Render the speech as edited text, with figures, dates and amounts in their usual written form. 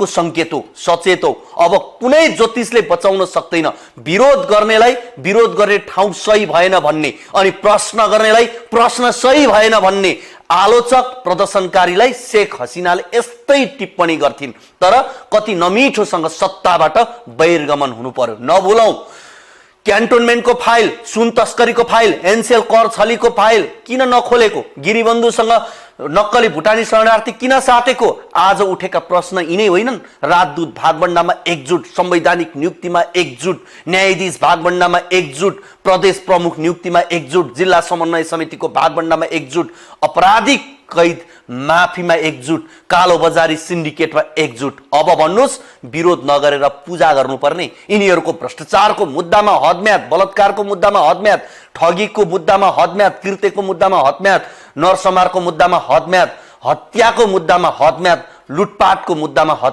खतराको संकेत हो, सचेत हो। अब कुनै ज्योतिषले बचाउन सक्दैन। विरोध गर्नेलाई विरोध गर्ने ठाउँ सही भएन भन्ने, अनि प्रश्न गर्नेलाई प्रश्न सही भएन भन्ने आलोचक प्रदर्शनकारीलाई शेख हसिनाले यस्तै टिप्पणी गर्थिन्। तर कति नमिठोसँग सत्ताबाट बहिर्गमन हुनु पर्यो। नभुलौं, क्यान्टोनमेन्टको फाइल, सुन तस्करीको फाइल, एनसेल कर छलीको फाइल किन नखोलेको? गिरिबन्धुसँग नक्कली भुटानी शरणार्थी किन साटेको? आज उठेका प्रश्न यिनै होइनन्? राजदूत भागभण्डामा एकजुट, संवैधानिक नियुक्तिमा एकजुट, न्यायाधीश भागभण्डामा एकजुट, प्रदेश प्रमुख नियुक्तिमा एकजुट, जिल्ला समन्वय समितिको भागभण्डामा एकजुट, आपराधिक कैद माफीमा एकजुट, कालो बजारी सिन्डिकेटमा एकजुट। अब भन्नुस्, विरोध नगरेर पूजा गर्नुपर्ने? यिनीहरूको भ्रष्टाचारको मुद्दामा हदम्याद, बलात्कारको मुद्दामा हदम्याद, ठगीको मुद्दामा हदम्याद, कृत्यको मुद्दामा हदम्याद, नरसंहारको मुद्दामा हदम्याद, हत्याको मुद्दामा हदम्याद, लुटपाटको मुद्दामा हद